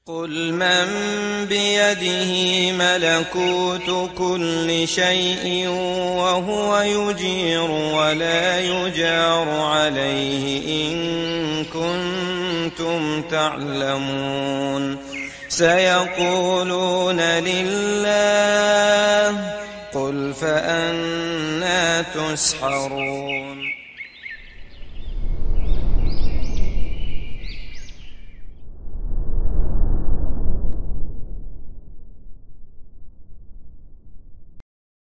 قل من بيده ملكوت كل شيء وهو يجير ولا يجار عليه إن كنتم تعلمون سيقولون لله قل فأنى تسحرون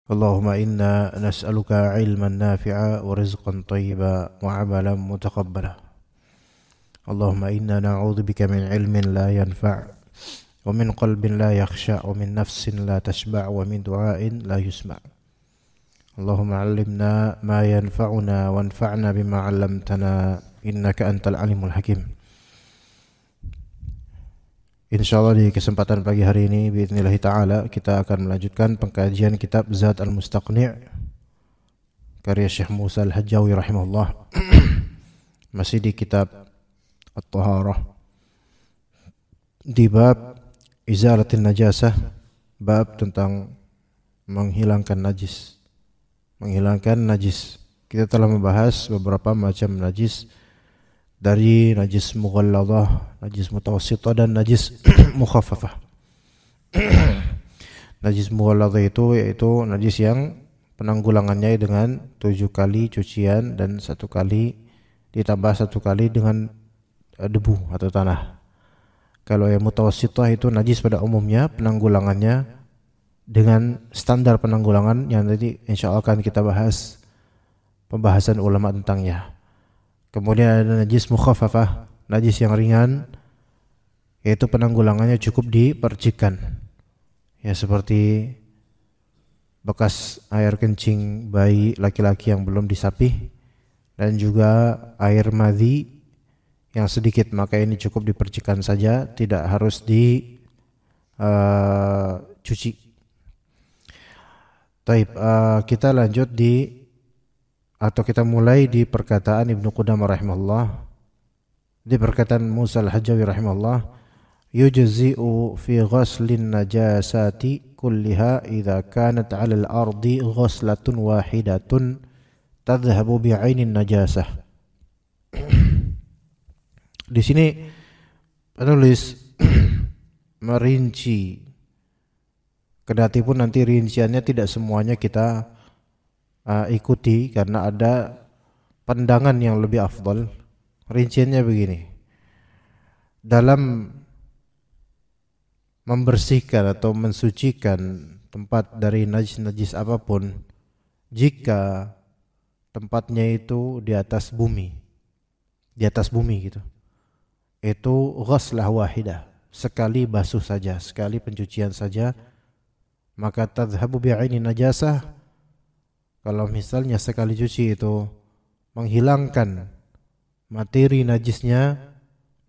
اللهم إنا نسألك علما نافعا ورزقا طيبا وعملا متقبلا. اللهم إنا نعوذ بك من علم لا ينفع ومن قلب لا يخشع ومن نفس لا تشبع ومن دعاء لا يسمع. اللهم علمنا ما ينفعنا وانفعنا بما علمتنا إنك أنت العليم الحكيم. Insyaallah di kesempatan pagi hari ini biidznillah ta'ala kita akan melanjutkan pengkajian kitab Zad al-Mustaqni' karya Syekh Musa al-Hajjawi rahimahullah. Masih di kitab At-Taharah di bab izalatin najasah, bab tentang menghilangkan najis. Kita telah membahas beberapa macam najis, dari najis mughalladah, najis mutawassithah dan najis mukhaffafah. Najis mughalladah itu yaitu najis yang penanggulangannya dengan 7 kali cucian dan 1 kali ditambah 1 kali dengan debu atau tanah. Kalau yang mutawassithah itu najis pada umumnya, penanggulangannya dengan standar penanggulangan yang tadi insyaallah akan kita bahas pembahasan ulama tentangnya. Kemudian ada najis mukhaffafah, najis yang ringan, yaitu penanggulangannya cukup dipercikkan. Ya, seperti bekas air kencing bayi laki-laki yang belum disapih dan juga air madhi yang sedikit, maka ini cukup dipercikkan saja, tidak harus dicuci. Taib, kita lanjut kita mulai di perkataan Ibnu Qudamah rahimahullah, di perkataan Musa al-Hajjawi rahimahullah, yujzi'u fi ghaslin najasati kulliha idza kanat 'ala al-ardi ghaslatun wahidatun tadhhabu bi'ainin najasah. Di sini penulis merinci, kendati pun nanti rinciannya tidak semuanya kita ikuti karena ada pandangan yang lebih afdal. Rinciannya begini: dalam membersihkan atau mensucikan tempat dari najis-najis apapun, jika tempatnya itu di atas bumi gitu, itu ghaslah wahidah, sekali basuh saja, sekali pencucian saja, maka tadhhabu bi'aini najasah. Kalau misalnya sekali cuci itu menghilangkan materi najisnya,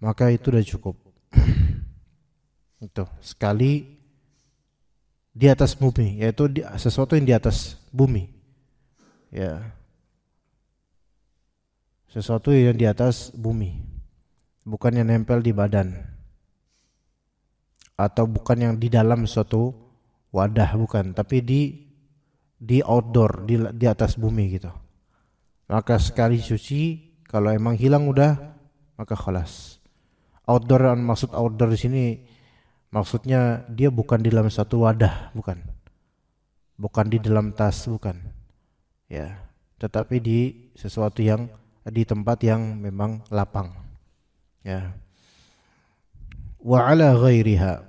maka itu sudah cukup. Itu sekali di atas bumi, yaitu sesuatu yang di atas bumi. Ya. Sesuatu yang di atas bumi. Bukan yang nempel di badan. Atau bukan yang di dalam suatu wadah, bukan, tapi di outdoor, di atas bumi gitu. Maka sekali cuci, kalau emang hilang udah, maka khalas. Outdoor, maksud outdoor di sini maksudnya dia bukan di dalam satu wadah, bukan di dalam tas, bukan, ya, tetapi di sesuatu yang di tempat yang memang lapang, ya. Wa ala ghairiha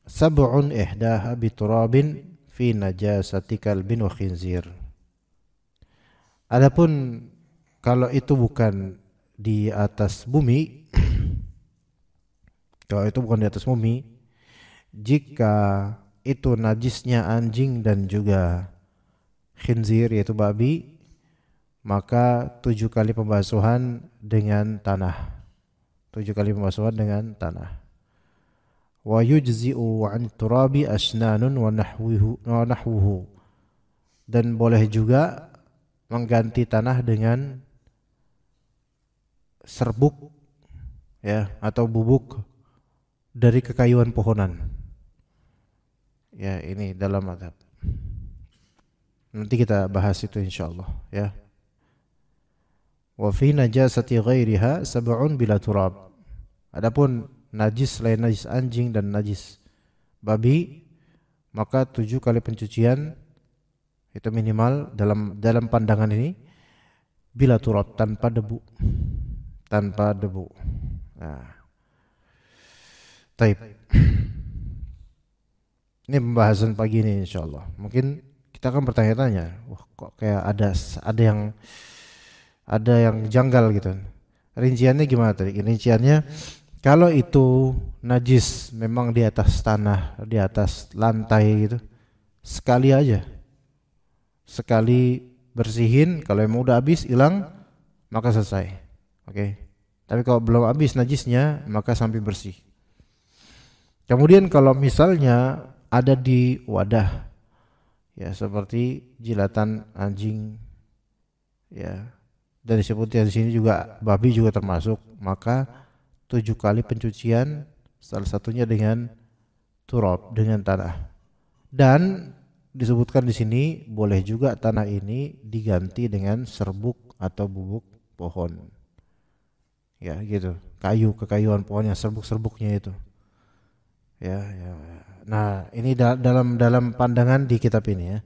sab'un ihdaha biturabin fi najasati kalbin wa khinzir. Adapun kalau itu bukan di atas bumi, jika itu najisnya anjing dan juga khinzir yaitu babi, maka 7 kali pembasuhan dengan tanah. 7 kali pembasuhan dengan tanah. Wa yujzi'u 'an turabi asnanun wa nahwuhu, dan boleh juga mengganti tanah dengan serbuk, ya, atau bubuk dari kekayuan pohonan. Ya, ini dalam mazhab. Nanti kita bahas itu insyaallah ya. Wa fi najasati ghairiha sab'un bila turab. Adapun najis selain najis anjing dan najis babi, maka 7 kali pencucian itu minimal dalam pandangan ini, bila turab, tanpa debu. Nah, taib. Ini pembahasan pagi ini insyaallah. Mungkin kita akan bertanya-tanya, wah kok kayak ada yang janggal gitu. Rinciannya gimana tadi? Rinciannya kalau itu najis memang di atas tanah, di atas lantai gitu, sekali aja. Sekali bersihin, kalau emang udah habis hilang maka selesai. Oke. Tapi kalau belum habis najisnya maka sampai bersih. Kemudian kalau misalnya ada di wadah, ya seperti jilatan anjing, ya, dan disebutnya di sini juga babi juga termasuk, maka 7 kali pencucian, salah satunya dengan turab, dengan tanah. Dan disebutkan di sini boleh juga tanah ini diganti dengan serbuk atau bubuk pohon. Ya, gitu. Kekayuan pohon yang serbuk-serbuknya itu. Ya. Nah, ini dalam pandangan di kitab ini ya.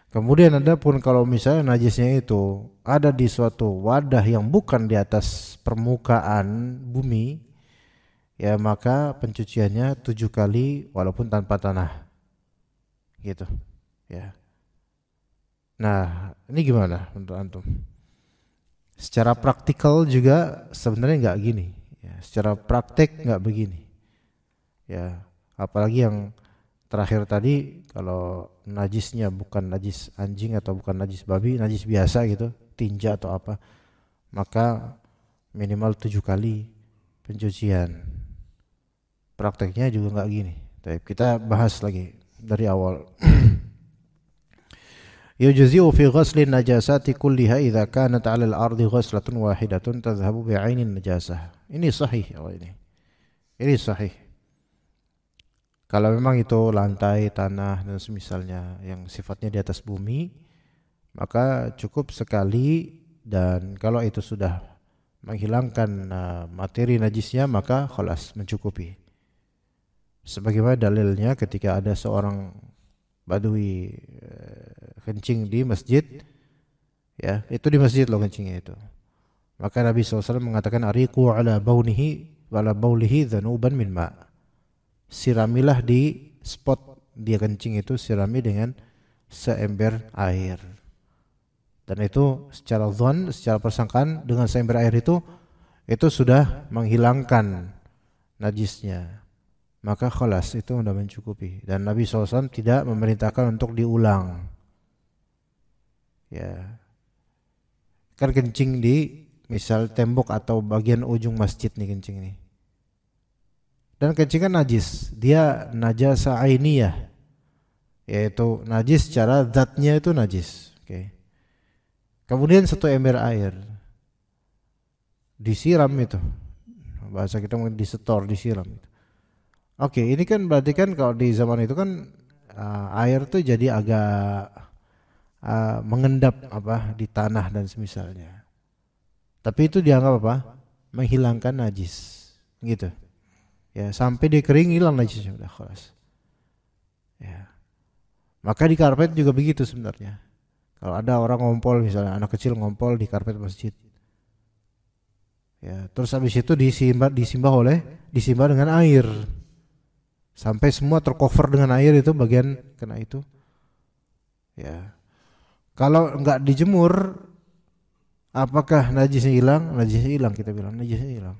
Kemudian ada pun kalau misalnya najisnya itu ada di suatu wadah yang bukan di atas permukaan bumi, ya maka pencuciannya 7 kali walaupun tanpa tanah. Gitu. Ya. Nah, ini gimana untuk antum? Secara praktikal juga sebenarnya nggak gini. Ya, secara praktek nggak begini. Ya, apalagi yang terakhir tadi, kalau najisnya bukan najis anjing atau bukan najis babi, najis biasa gitu, tinja atau apa, maka minimal 7 kali pencucian. Prakteknya juga nggak gini. Tapi kita bahas lagi dari awal. Yujzi'u fi ghasli najasati kulliha idza kanat 'ala al-ardi ghaslatun wahidatun tadhhabu bi'aini najasah. Ini sahih ini. Ini sahih. Kalau memang itu lantai, tanah dan semisalnya yang sifatnya di atas bumi, maka cukup sekali, dan kalau itu sudah menghilangkan materi najisnya maka khalas, mencukupi. Sebagaimana dalilnya ketika ada seorang badui kencing di masjid, ya itu di masjid loh kencingnya itu, maka Nabi SAW mengatakan ariqu ala baulihi wala baulihi dhanuban min ma', siramilah di spot dia kencing itu, sirami dengan seember air. Dan itu secara dhon, secara persangkaan dengan seember air itu sudah menghilangkan najisnya, maka khalas, itu sudah mencukupi. Dan Nabi SAW tidak memerintahkan untuk diulang. Ya, kan kencing di misal tembok atau bagian ujung masjid nih, kencing nih. Dan kencing kan najis, dia najasa ainiyah, yaitu najis secara zatnya itu najis. Oke. Kemudian 1 ember air disiram itu, bahasa kita mungkin disetor, disiram. Oke, ini kan berarti kan kalau di zaman itu kan air tuh jadi agak mengendap di tanah dan semisalnya. Tapi itu dianggap menghilangkan najis, gitu. Ya, sampai dia kering hilang najisnya udah khalas. Ya. Maka di karpet juga begitu sebenarnya. Kalau ada orang ngompol, misalnya anak kecil ngompol di karpet masjid. Ya, terus habis itu disimbah dengan air. Sampai semua tercover dengan air, itu bagian kena itu. Ya. Kalau enggak dijemur, apakah najisnya hilang? Najisnya hilang, kita bilang najisnya hilang.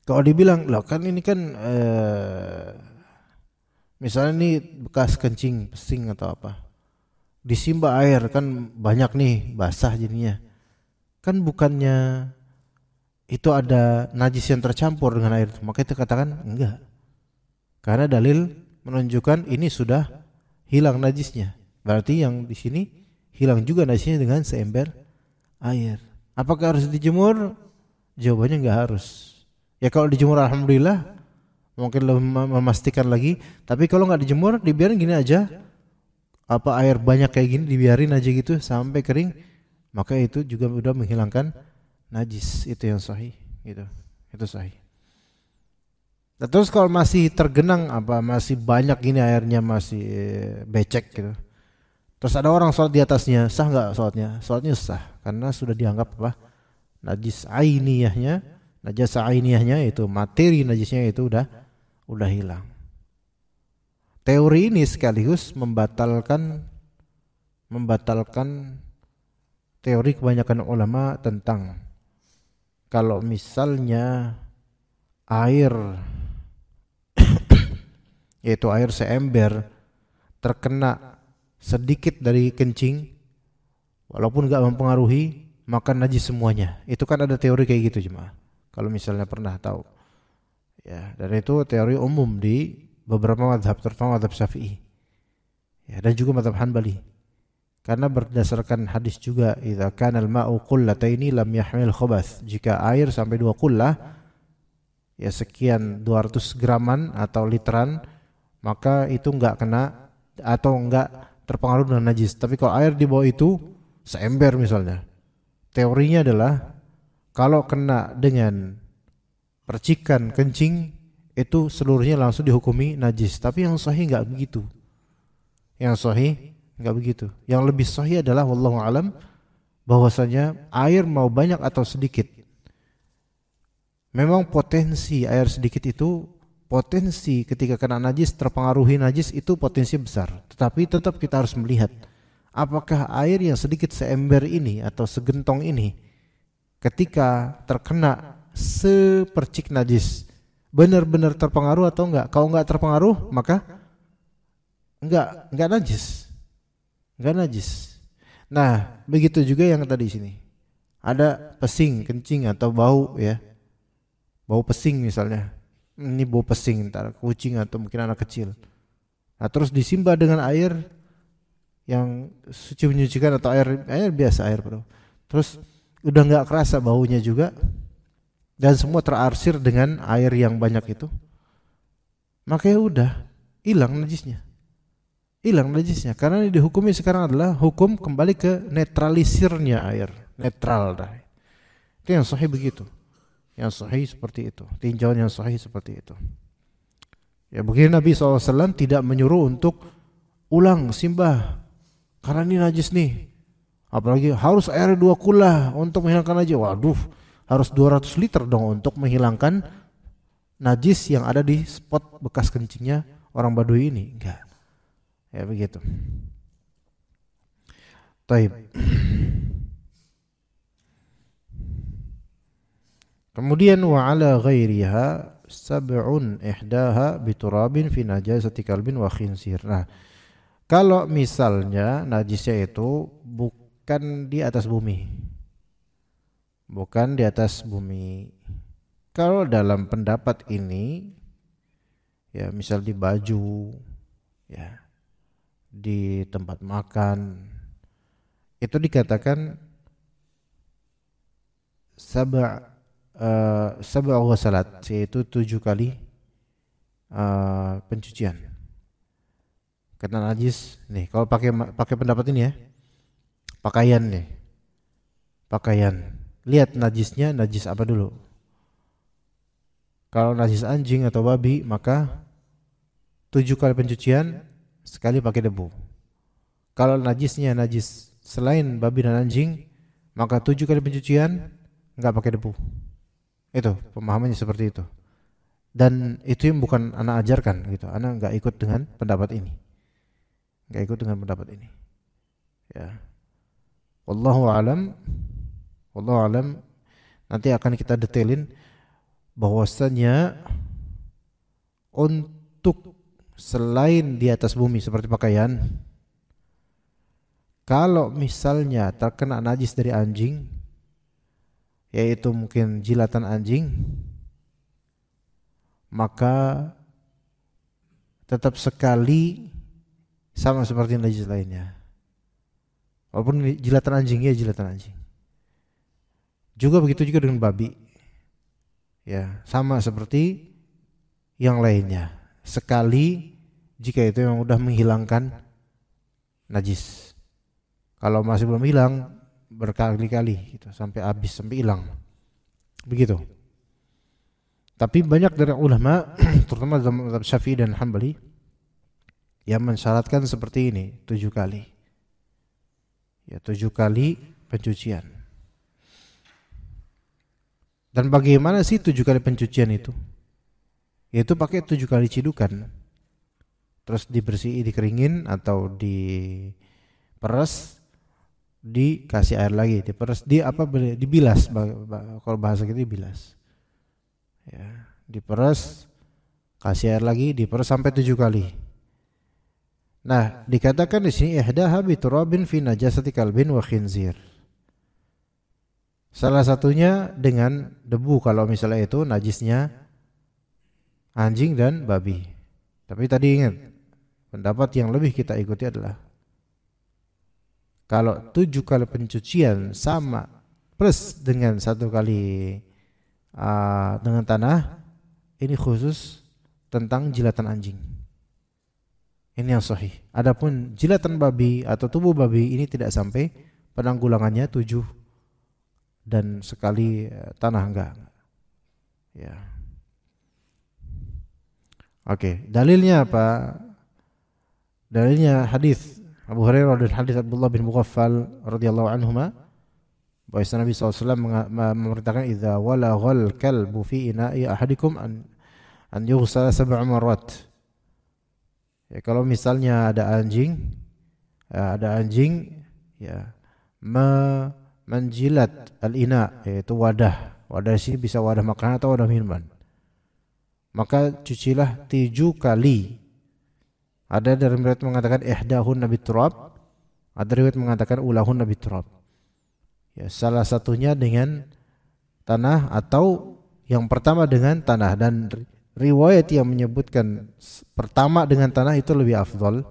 Kalau dibilang, loh kan ini kan misalnya ini bekas kencing, pesing atau apa, disimbah air kan banyak nih, basah jadinya. Kan bukannya itu ada najis yang tercampur dengan air, maka kita katakan enggak. Karena dalil menunjukkan ini sudah hilang najisnya. Berarti yang di sini hilang juga najisnya dengan seember air. Apakah harus dijemur? Jawabannya enggak harus. Ya kalau dijemur alhamdulillah, mungkin lebih memastikan lagi. Tapi kalau nggak dijemur, dibiarin gini aja, apa air banyak kayak gini dibiarin aja gitu sampai kering, maka itu juga udah menghilangkan najis. Itu yang sahih gitu. Itu sahih. Nah, terus kalau masih tergenang masih banyak gini airnya, masih becek gitu. Terus ada orang sholat di atasnya, sah nggak sholatnya? Sholatnya sah karena sudah dianggap najis ainiyahnya, najasa ainiyahnya itu materi najisnya itu udah hilang. Teori ini sekaligus membatalkan teori kebanyakan ulama tentang kalau misalnya air yaitu air seember terkena sedikit dari kencing walaupun enggak mempengaruhi, maka najis semuanya. Itu kan ada teori kayak gitu jemaah. Kalau misalnya pernah tahu. Ya, dan itu teori umum di beberapa mazhab, terutama mazhab Syafi'i. Ya, dan juga mazhab Hanbali. Karena berdasarkan hadis juga, idza kana al-ma'u qullataini lam yahmil khabath. Jika air sampai 2 qullah, ya sekian 200 graman atau literan, maka itu enggak kena atau enggak terpengaruh dengan najis. Tapi kalau air di bawah itu seember misalnya, teorinya adalah kalau kena dengan percikan kencing itu seluruhnya langsung dihukumi najis. Tapi yang sahih enggak begitu. Yang sahih enggak begitu. Yang lebih sahih adalah wallahu alam bahwasanya air mau banyak atau sedikit, memang potensi air sedikit itu, potensi ketika kena najis terpengaruhi najis itu potensi besar. Tetapi tetap kita harus melihat apakah air yang sedikit seember ini atau segentong ini ketika terkena sepercik najis benar-benar terpengaruh atau enggak. Kalau enggak terpengaruh maka enggak najis. Enggak najis. Nah, begitu juga yang tadi sini. Ada pesing, kencing atau bau ya. Bau pesing misalnya. Ini bau pesing entar kucing atau mungkin anak kecil. Nah, terus disimba dengan air yang suci menyucikan atau air biasa, air bro. Terus udah enggak kerasa baunya juga. Dan semua terarsir dengan air yang banyak itu, maka ya udah hilang najisnya. Hilang najisnya karena yang dihukumi sekarang adalah hukum kembali ke netralisirnya air, netral dah. Itu yang sahih begitu. Yang sahih seperti itu. Tinjauan yang sahih seperti itu. Ya begini Nabi SAW tidak menyuruh untuk ulang simbah karena ini najis nih. Apalagi harus air 2 qullah untuk menghilangkan najis. Waduh, harus 200 liter dong untuk menghilangkan najis yang ada di spot bekas kencingnya orang Baduy ini. Enggak. Ya begitu. Taib. Kemudian wa ala ghairiha sab'un ihdaha biturabin fi najasati kalbin wa khinsir. Nah, kalau misalnya najisnya itu bukan di atas bumi. Bukan di atas bumi. Kalau dalam pendapat ini, ya misal di baju, ya di tempat makan, itu dikatakan sab'a ghasalat, yaitu 7 kali pencucian. Karena najis nih, kalau pakai pendapat ini ya, pakaian nih, pakaian. Lihat najisnya, najis apa dulu. Kalau najis anjing atau babi, maka 7 kali pencucian, sekali pakai debu. Kalau najisnya najis selain babi dan anjing, maka 7 kali pencucian, enggak pakai debu. Itu pemahamannya seperti itu. Dan itu yang bukan anak ajarkan gitu. Anak enggak ikut dengan pendapat ini. Enggak ikut dengan pendapat ini. Ya. Wallahu alam. Nanti akan kita detailin bahwasanya untuk selain di atas bumi seperti pakaian, kalau misalnya terkena najis dari anjing, yaitu mungkin jilatan anjing, maka tetap sekali sama seperti najis lainnya. Walaupun jilatan anjing, ya jilatan anjing. Juga begitu juga dengan babi. Ya, sama seperti yang lainnya. Sekali jika itu memang sudah menghilangkan najis. Kalau masih belum hilang, berkali-kali gitu, sampai habis, sampai hilang. Begitu. Tapi banyak dari ulama, terutama dalam mazhab Syafi'i dan Hambali, yang mensyaratkan seperti ini, 7 kali. Ya, 7 kali pencucian. Dan bagaimana sih 7 kali pencucian itu? Yaitu pakai 7 kali cidukan. Terus dibersih, dikeringin atau diperes, dikasih air lagi, diperes, dibilas, kalau bahasa kita dibilas. Ya, diperes, kasih air lagi, diperes sampai 7 kali. Nah, dikatakan di sini ihdaha bi turabin fi najasati kalbin wa khinzir. Salah satunya dengan debu kalau misalnya itu najisnya anjing dan babi. Tapi tadi ingat, pendapat yang lebih kita ikuti adalah kalau 7 kali pencucian sama plus dengan 1 kali dengan tanah, ini khusus tentang jilatan anjing. Ini yang sahih. Adapun jilatan babi atau tubuh babi ini tidak sampai penanggulangannya 7 dan sekali tanah enggak. Ya. Oke, dalilnya apa? Dalilnya hadis Abu Hurairah dan hadis Abdullah bin Mughaffal radhiyallahu anhuma, bahwa Nabi SAW memerintahkan idza walaghal kalbu fi ina'i ahadikum an yughsala 7 marrat. Ya, kalau misalnya ada anjing ya menjilat al-ina, yaitu wadah sini bisa wadah makanan atau wadah minuman, maka cucilah 7 kali. Ada dari riwayat mengatakan ihdahun nabi turab, ada riwayat mengatakan ulahun nabi turab. Ya, salah satunya dengan tanah atau yang pertama dengan tanah, dan riwayat yang menyebutkan pertama dengan tanah itu lebih afdal.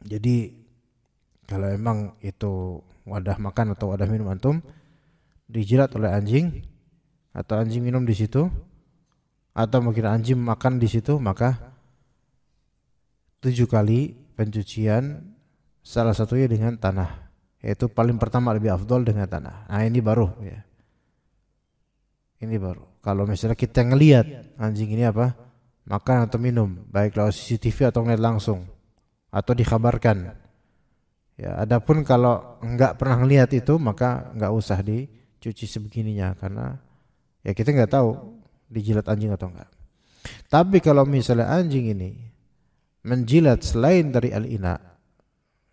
Jadi kalau emang itu wadah makan atau wadah minum antum dijilat oleh anjing atau anjing minum di situ atau mungkin anjing makan di situ, maka 7 kali pencucian, salah satunya dengan tanah, yaitu paling pertama lebih afdol dengan tanah. Nah, ini baru ya. Ini baru. Kalau misalnya kita ngelihat anjing ini apa? Makan atau minum, baik lewat CCTV atau ngeliat langsung atau dikabarkan. Ya, adapun kalau enggak pernah ngelihat itu, maka enggak usah dicuci sebegininya, karena ya kita enggak tahu dijilat anjing atau enggak. Tapi kalau misalnya anjing ini menjilat selain dari al-ina,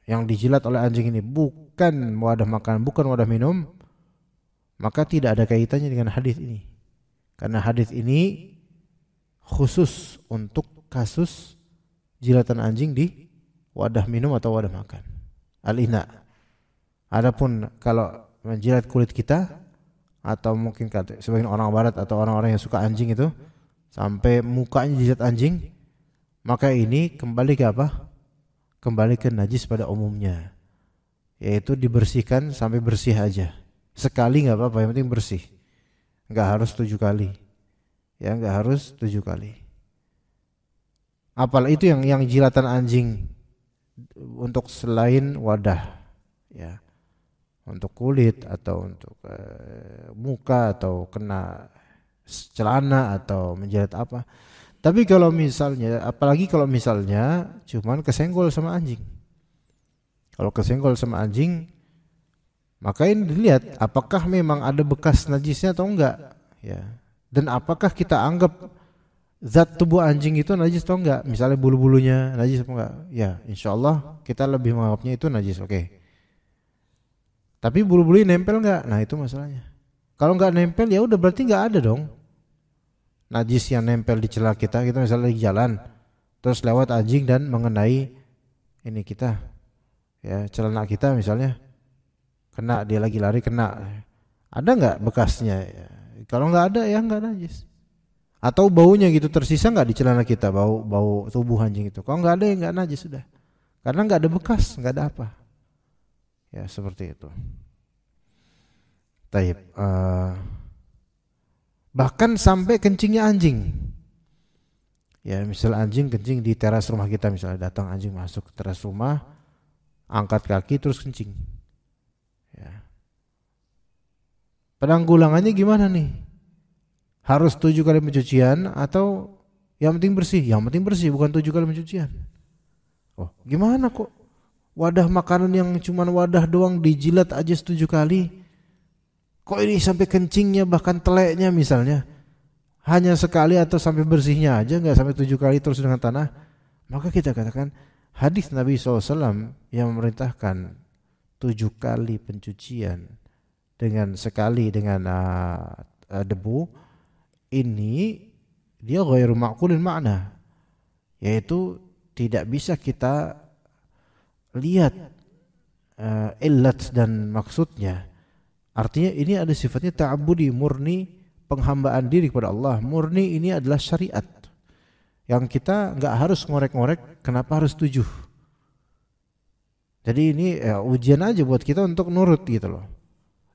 yang dijilat oleh anjing ini bukan wadah makan, bukan wadah minum, maka tidak ada kaitannya dengan hadis ini. Karena hadis ini khusus untuk kasus jilatan anjing di wadah minum atau wadah makan, al-ina. Adapun kalau menjilat kulit kita, atau mungkin sebagian orang barat atau orang-orang yang suka anjing itu sampai mukanya jilat anjing, maka ini kembali ke apa? Kembali ke najis pada umumnya, yaitu dibersihkan sampai bersih aja. Sekali nggak apa-apa, yang penting bersih. Nggak harus 7 kali. Ya, nggak harus 7 kali. Apalagi itu yang jilatan anjing untuk selain wadah, ya, untuk kulit atau untuk muka atau kena celana atau menjilat apa. Tapi kalau misalnya, apalagi kalau misalnya cuman kesenggol sama anjing. Kalau kesenggol sama anjing, maka ini dilihat apakah memang ada bekas najisnya atau enggak, ya. Dan apakah kita anggap zat tubuh anjing itu najis atau enggak? Misalnya bulu-bulunya najis atau enggak? Ya, insyaallah kita lebih menganggapnya itu najis, oke. Tapi bulu-bulunya nempel enggak? Nah, itu masalahnya. Kalau enggak nempel, ya udah berarti enggak ada dong najis yang nempel di celah kita. Kita misalnya lagi jalan, terus lewat anjing dan mengenai ini kita, ya, celana kita misalnya, kena, dia lagi lari kena, ada nggak bekasnya? Ya, kalau nggak ada, ya nggak najis. Atau baunya gitu tersisa nggak di celana kita, bau tubuh anjing itu? Kalau nggak ada, ya nggak najis sudah, karena nggak ada bekas, nggak ada apa. Ya, seperti itu. Taib. Bahkan sampai kencingnya anjing. Ya, misal anjing kencing di teras rumah kita, misalnya datang anjing masuk ke teras rumah, angkat kaki terus kencing. Ya. Penanggulangannya gimana nih? Harus 7 kali pencucian atau yang penting bersih? Yang penting bersih, bukan 7 kali pencucian. Oh, gimana kok? Wadah makanan yang cuman wadah doang dijilat aja 7 kali. Kok ini sampai kencingnya bahkan teleknya misalnya hanya sekali atau sampai bersihnya aja, nggak sampai 7 kali terus dengan tanah? Maka kita katakan hadis Nabi SAW yang memerintahkan 7 kali pencucian dengan sekali dengan debu, ini dia ghairu ma'qulin makna, yaitu tidak bisa kita lihat illat dan maksudnya. Artinya ini ada sifatnya ta'abbudi, murni penghambaan diri kepada Allah. Murni ini adalah syariat yang kita nggak harus ngorek-ngorek kenapa harus 7. Jadi ini ujian aja buat kita untuk nurut gitu loh.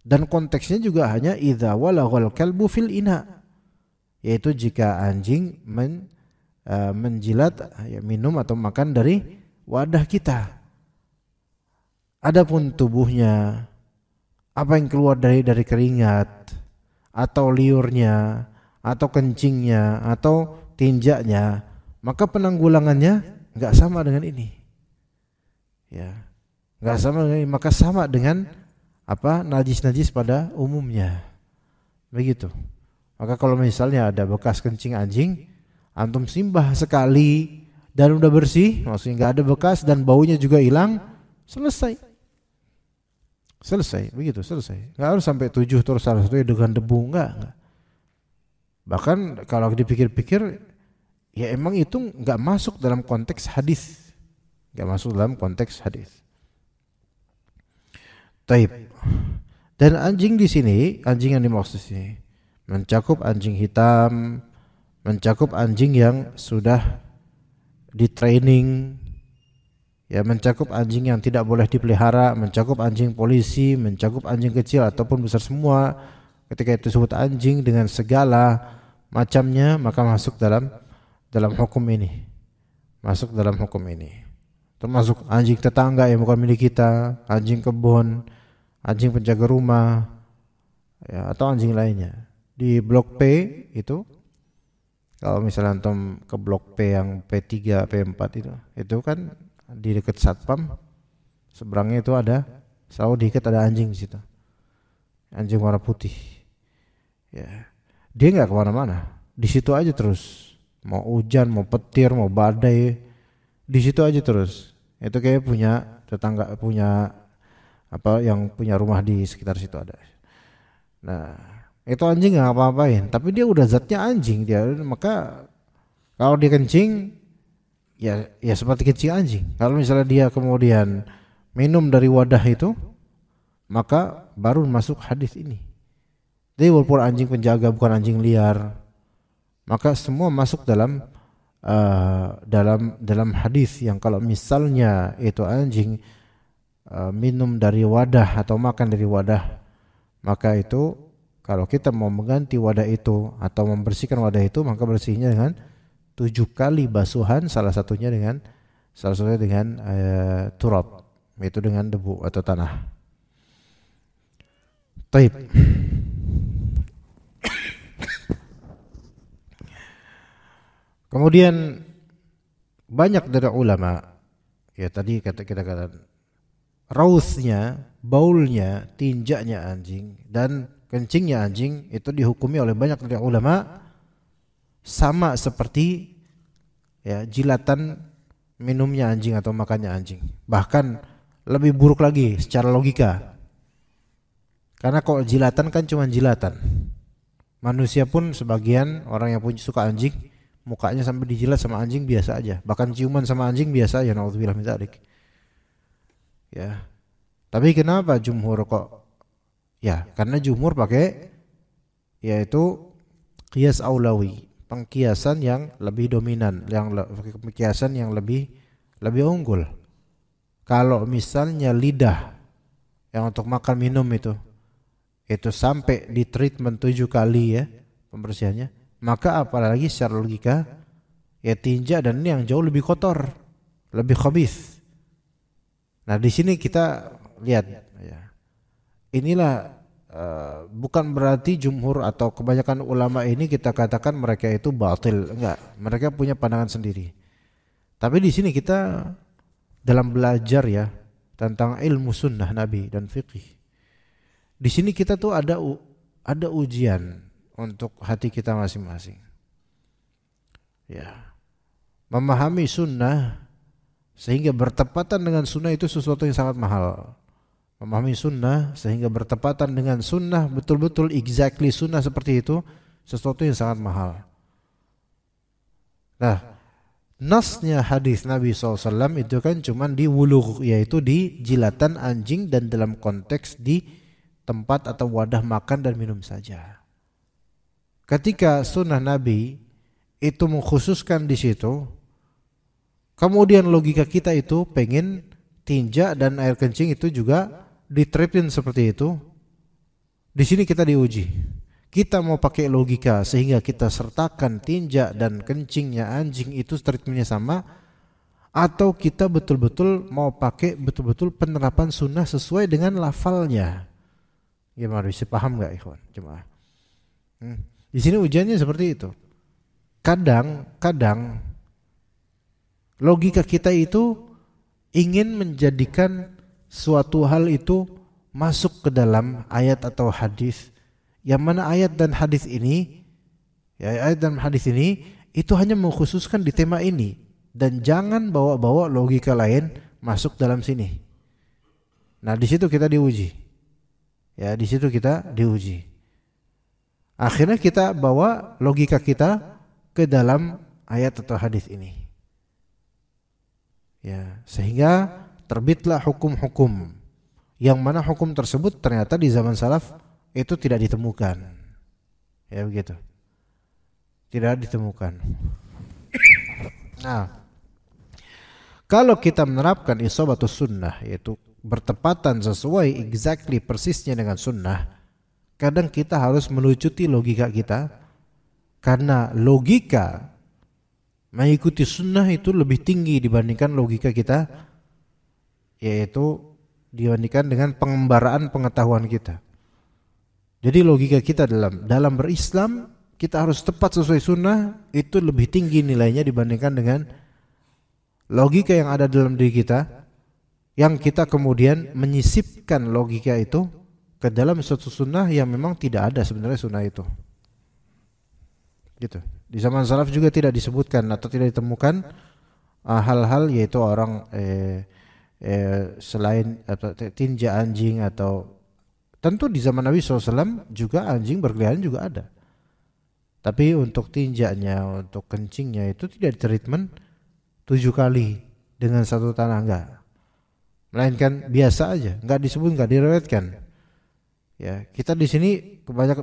Dan konteksnya juga hanya idza walaghal kalbu fil ina, yaitu jika anjing menjilat minum atau makan dari wadah kita. Adapun tubuhnya, apa yang keluar dari keringat atau liurnya atau kencingnya atau tinjaknya, maka penanggulangannya nggak sama dengan ini. Ya, nggak sama dengan ini, maka sama dengan najis-najis pada umumnya. Begitu. Maka kalau misalnya ada bekas kencing anjing, antum simbah sekali dan udah bersih, maksudnya nggak ada bekas dan baunya juga hilang, selesai, begitu selesai. Nggak harus sampai 7 terus salah satunya dengan debu, enggak. Bahkan kalau dipikir-pikir, ya emang itu nggak masuk dalam konteks hadis, Taib. Dan anjing di sini, anjing yang dimaksud sini mencakup anjing hitam, mencakup anjing yang sudah di training. Ya, mencakup anjing yang tidak boleh dipelihara, mencakup anjing polisi, mencakup anjing kecil ataupun besar semua. Ketika itu disebut anjing dengan segala macamnya, maka masuk dalam hukum ini. Termasuk anjing tetangga yang bukan milik kita, anjing kebun, anjing penjaga rumah, ya, atau anjing lainnya. Di blok P itu, kalau misalnya antum ke blok P yang P3, P4 itu kan di dekat satpam, seberangnya itu selalu diikat ada anjing di situ, anjing warna putih. Ya, dia nggak kemana-mana, di situ aja terus. Mau hujan, mau petir, mau badai, di situ aja terus. Itu kayak punya tetangga, yang punya rumah di sekitar situ ada. Nah, itu anjing nggak apa-apain, tapi dia udah zatnya anjing dia, maka kalau dia kencing, ya seperti kencing anjing. Kalau misalnya dia kemudian minum dari wadah itu, maka baru masuk hadis ini. Jadi walaupun anjing penjaga bukan anjing liar, maka semua masuk dalam hadis yang kalau misalnya itu anjing minum dari wadah atau makan dari wadah, maka itu kalau kita mau mengganti wadah itu atau membersihkan wadah itu, maka bersihnya dengan 7 kali basuhan, salah satunya dengan turab, yaitu dengan debu atau tanah. Taib. Kemudian banyak dari ulama, ya tadi kita katakan rausnya, baulnya, tinjaknya anjing dan kencingnya anjing itu dihukumi oleh banyak dari ulama sama seperti jilatan minumnya anjing atau makannya anjing. Bahkan lebih buruk lagi secara logika. Karena kalau jilatan kan cuma jilatan. Manusia pun sebagian orang yang suka anjing, mukanya sampai dijilat sama anjing biasa aja. Bahkan ciuman sama anjing biasa aja, naudzubillah min dzalik. Ya. Tapi kenapa jumhur kok? Ya, karena jumhur pakai yaitu qiyas aulawi, pengkiasan yang lebih dominan, pengkiasan yang lebih unggul. Kalau misalnya lidah yang untuk makan minum itu itu sampai di treatment 7 kali ya pembersihannya, maka apalagi secara logika ya tinja dan ini yang jauh lebih kotor, lebih khabith. Nah di sini kita lihat ya, inilah bukan berarti jumhur atau kebanyakan ulama ini kita katakan mereka itu batil, enggak, mereka punya pandangan sendiri. Tapi di sini kita dalam belajar ya tentang ilmu sunnah Nabi dan fikih, di sini kita tuh ada ujian untuk hati kita masing-masing. Ya, memahami sunnah sehingga bertepatan dengan sunnah itu sesuatu yang sangat mahal. Memahami sunnah sehingga bertepatan dengan sunnah, betul-betul exactly sunnah seperti itu, sesuatu yang sangat mahal. Nah, nasnya hadis Nabi SAW itu kan cuman di wulugh, yaitu di jilatan anjing dan dalam konteks di tempat atau wadah makan dan minum saja. Ketika sunnah Nabi itu mengkhususkan di situ, kemudian logika kita itu pengen tinja dan air kencing itu juga diterapin seperti itu. Di sini kita diuji. Kita mau pakai logika sehingga kita sertakan tinja dan kencingnya anjing itu treatmentnya sama, atau kita betul-betul mau pakai betul-betul penerapan sunnah sesuai dengan lafalnya. Gimana, bisa paham nggak ikhwan jemaah? Di sini ujiannya seperti itu. Kadang logika kita itu ingin menjadikan suatu hal itu masuk ke dalam ayat atau hadis, yang mana ayat dan hadis ini itu hanya mengkhususkan di tema ini, dan jangan bawa-bawa logika lain masuk dalam sini. Nah, di situ kita diuji. Ya, di situ kita diuji. Akhirnya kita bawa logika kita ke dalam ayat atau hadis ini. Ya, sehingga terbitlah hukum-hukum yang mana hukum tersebut ternyata di zaman salaf itu tidak ditemukan. Ya begitu. Tidak ditemukan. Nah, kalau kita menerapkan isobatus sunnah, yaitu bertepatan sesuai exactly persisnya dengan sunnah, kadang kita harus melucuti logika kita, karena logika mengikuti sunnah itu lebih tinggi dibandingkan logika kita, yaitu dibandingkan dengan pengembaraan pengetahuan kita. Jadi logika kita dalam berislam, kita harus tepat sesuai sunnah, itu lebih tinggi nilainya dibandingkan dengan logika yang ada dalam diri kita, yang kita kemudian menyisipkan logika itu ke dalam suatu sunnah yang memang tidak ada sebenarnya sunnah itu. Gitu. Di zaman salaf juga tidak disebutkan atau tidak ditemukan hal-hal yaitu orang selain tinja anjing, atau tentu di zaman Nabi SAW juga anjing berkeliaran juga ada. Tapi untuk tinjanya, untuk kencingnya itu tidak treatment 7 kali dengan satu tanah, enggak. Melainkan biasa aja, enggak disebut, enggak diriwayatkan. Ya, kita di sini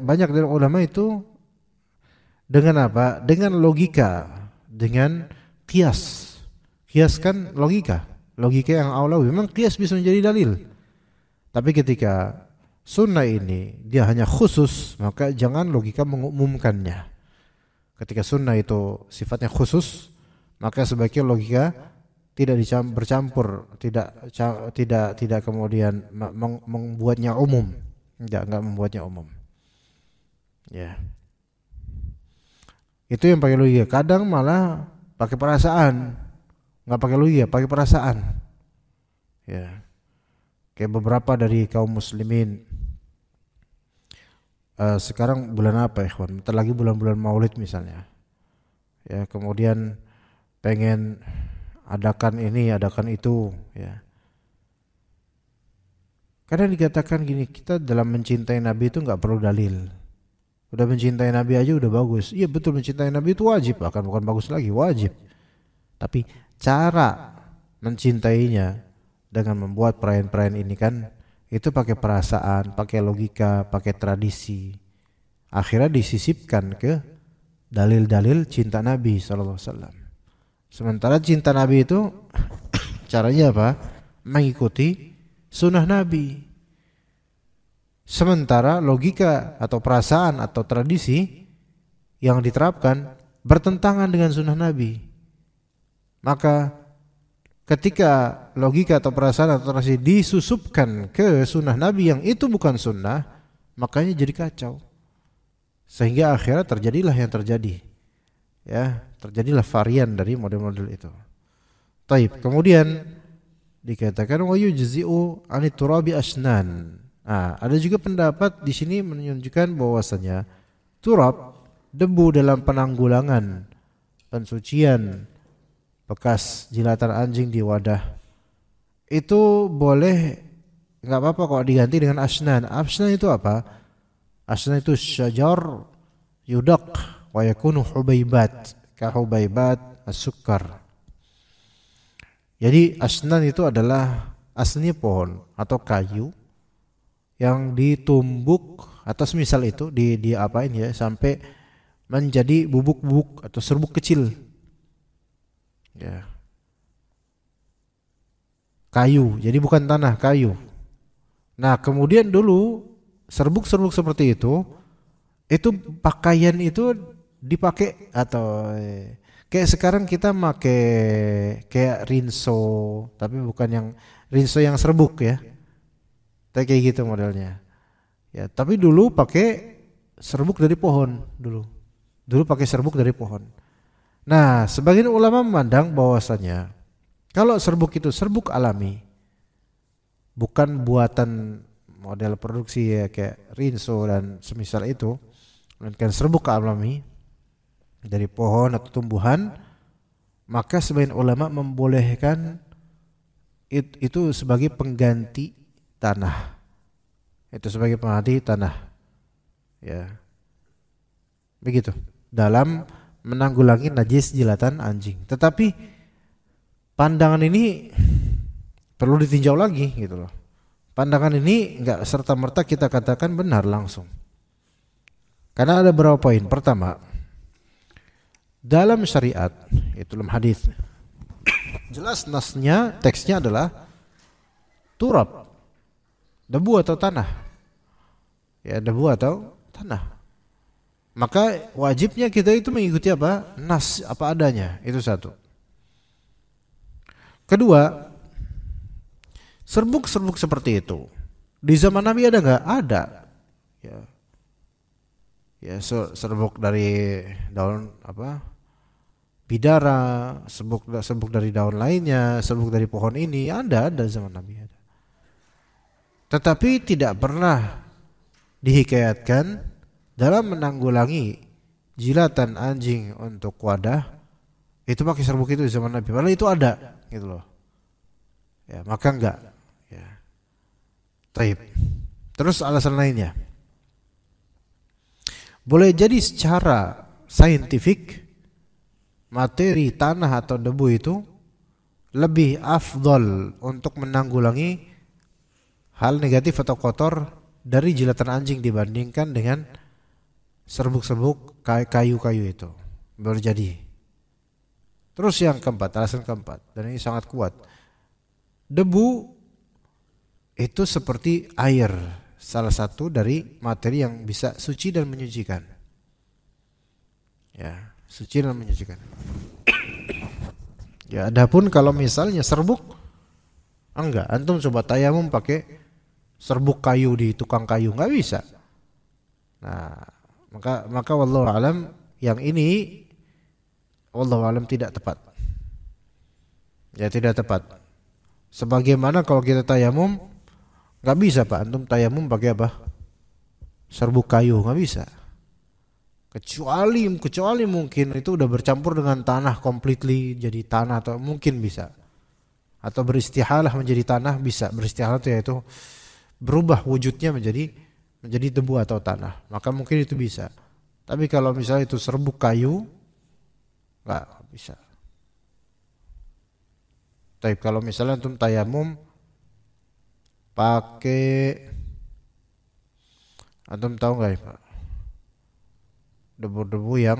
banyak dari ulama itu dengan apa? Dengan logika, dengan qiyas. Qiyas kan logika yang aulawi. Memang qiyas bisa menjadi dalil. Tapi ketika sunnah ini dia hanya khusus, maka jangan logika mengumumkannya. Ketika sunnah itu sifatnya khusus, maka sebaiknya logika tidak bercampur, tidak kemudian membuatnya umum. Enggak membuatnya umum. Ya. Itu yang pakai logika. Kadang malah pakai perasaan. Enggak pakai logika, pakai perasaan. Ya. Kayak beberapa dari kaum muslimin. Sekarang bulan apa ikhwan? Bentar lagi bulan-bulan Maulid misalnya. Ya, kemudian pengen adakan ini, adakan itu, ya. Kadang dikatakan gini, kita dalam mencintai Nabi itu enggak perlu dalil. Udah mencintai Nabi aja udah bagus. Iya betul, mencintai Nabi itu wajib, bahkan bukan bagus lagi, wajib. Tapi cara mencintainya dengan membuat perayaan-perayaan ini kan itu pakai perasaan, pakai logika, pakai tradisi. Akhirnya disisipkan ke dalil-dalil cinta Nabi SAW. Sementara cinta Nabi itu caranya apa? Mengikuti sunnah Nabi. Sementara logika atau perasaan atau tradisi yang diterapkan bertentangan dengan sunnah Nabi. Maka ketika logika atau perasaan atau tradisi disusupkan ke sunnah Nabi yang itu bukan sunnah, makanya jadi kacau. Sehingga akhirnya terjadilah yang terjadi. Ya, terjadilah varian dari model-model itu. Taib. Kemudian dikatakan wa yujzi'u 'anit turabi asnan. Nah, ada juga pendapat di sini menunjukkan bahwasanya turab, debu dalam penanggulangan pensucian bekas jilatan anjing di wadah itu boleh, enggak apa-apa kalau diganti dengan asnan. Asnan itu apa? Asnan itu syajar yudaq wa yakunu hubaibat ka hubaibat as-sukkar. Jadi asnan itu adalah aslinya pohon atau kayu yang ditumbuk atau semisal itu diapain ya sampai menjadi bubuk-bubuk atau serbuk kecil. Ya. Kayu, jadi bukan tanah, kayu. Nah, kemudian dulu serbuk-serbuk seperti itu pakaian itu dipakai atau kayak sekarang kita pakai kayak rinso, tapi bukan yang rinso yang serbuk ya. Kayak gitu modelnya. Ya, tapi dulu pakai serbuk dari pohon dulu. Dulu pakai serbuk dari pohon. Nah, sebagian ulama memandang bahwasanya kalau serbuk itu serbuk alami, bukan buatan model produksi ya kayak rinso dan semisal itu, melainkan serbuk alami dari pohon atau tumbuhan, maka sebagian ulama membolehkan itu sebagai pengganti tanah. Itu sebagai pengganti tanah. Ya. Begitu. Dalam menanggulangi najis jilatan anjing. Tetapi pandangan ini perlu ditinjau lagi gitu loh. Pandangan ini enggak serta-merta kita katakan benar langsung. Karena ada beberapa poin. Pertama, dalam syariat, itu dalam hadis, jelas nasnya, teksnya adalah turab, debu atau tanah. Ya, debu atau tanah. Maka wajibnya kita itu mengikuti apa? Nas, apa adanya. Itu satu. Kedua, serbuk-serbuk seperti itu di zaman Nabi ada enggak? Ada. Ya. Ya, serbuk dari daun apa? Bidara, serbuk dari daun lainnya, serbuk dari pohon ini ada zaman Nabi ada. Tetapi tidak pernah dihikayatkan dalam menanggulangi jilatan anjing untuk wadah itu pakai serbuk itu di zaman Nabi. Padahal itu ada, gitu loh. Ya, maka enggak. Ya. Taib. Terus alasan lainnya, boleh jadi secara saintifik materi tanah atau debu itu lebih afdol untuk menanggulangi hal negatif atau kotor dari jilatan anjing dibandingkan dengan serbuk-serbuk kayu-kayu itu berjadi. Terus yang keempat, alasan keempat, dan ini sangat kuat, debu itu seperti air, salah satu dari materi yang bisa suci dan menyucikan. Ya, suci dan menyucikan. Ya, adapun kalau misalnya serbuk, enggak, antum coba tayamum pakai serbuk kayu di tukang kayu, enggak bisa. Nah, maka wallahu alam yang ini wallahu alam tidak tepat. Ya, tidak tepat. Sebagaimana kalau kita tayamum enggak bisa Pak, antum tayamum pakai apa? Serbuk kayu, enggak bisa. Kecuali mungkin itu udah bercampur dengan tanah completely jadi tanah, atau mungkin bisa. Atau beristihalah menjadi tanah bisa. Beristihalah itu yaitu berubah wujudnya menjadi debu atau tanah, maka mungkin itu bisa. Tapi kalau misalnya itu serbuk kayu, enggak bisa. Tapi kalau misalnya antum tayamum pakai, antum tahu enggak ya Pak, debu-debu yang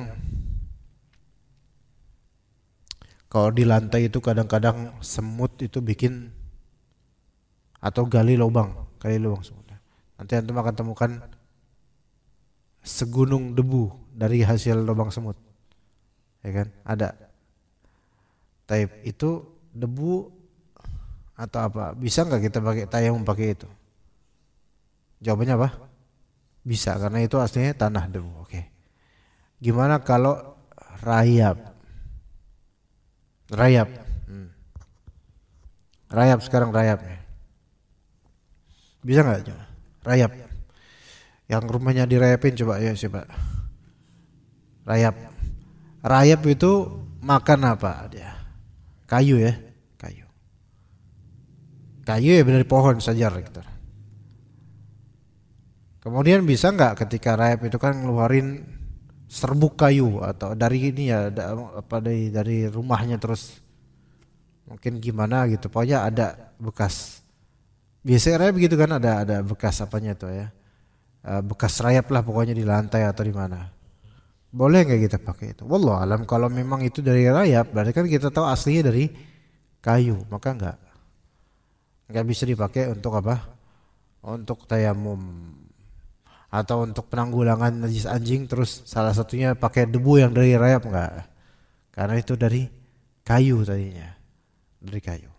kalau di lantai itu kadang-kadang semut itu bikin atau gali lubang semutnya. Nanti antum akan temukan segunung debu dari hasil lubang semut. Ya kan? Ada. Taib itu debu atau apa? Bisa nggak kita pakai tayamum pakai itu? Jawabannya apa? Bisa, karena itu aslinya tanah debu. Oke. Gimana kalau rayap? Rayap. Rayap sekarang rayapnya. Bisa nggak? Rayap. Yang rumahnya dirayapin coba ya coba. Rayap. Rayap itu makan apa dia? Kayu ya, kayu. Kayu ya dari pohon saja gitu. Kemudian bisa nggak ketika rayap itu kan ngeluarin serbuk kayu atau dari ini ya apa dari rumahnya terus mungkin gimana gitu. Pokoknya ada bekas. Biasanya rayap begitu kan ada bekas apanya tuh ya. Bekas rayap lah pokoknya di lantai atau di mana. Boleh nggak kita pakai itu? Wallahu alam, kalau memang itu dari rayap berarti kan kita tahu aslinya dari kayu, maka nggak bisa dipakai untuk apa? Untuk tayamum atau untuk penanggulangan najis anjing terus salah satunya pakai debu yang dari rayap, nggak, karena itu dari kayu tadinya, dari kayu.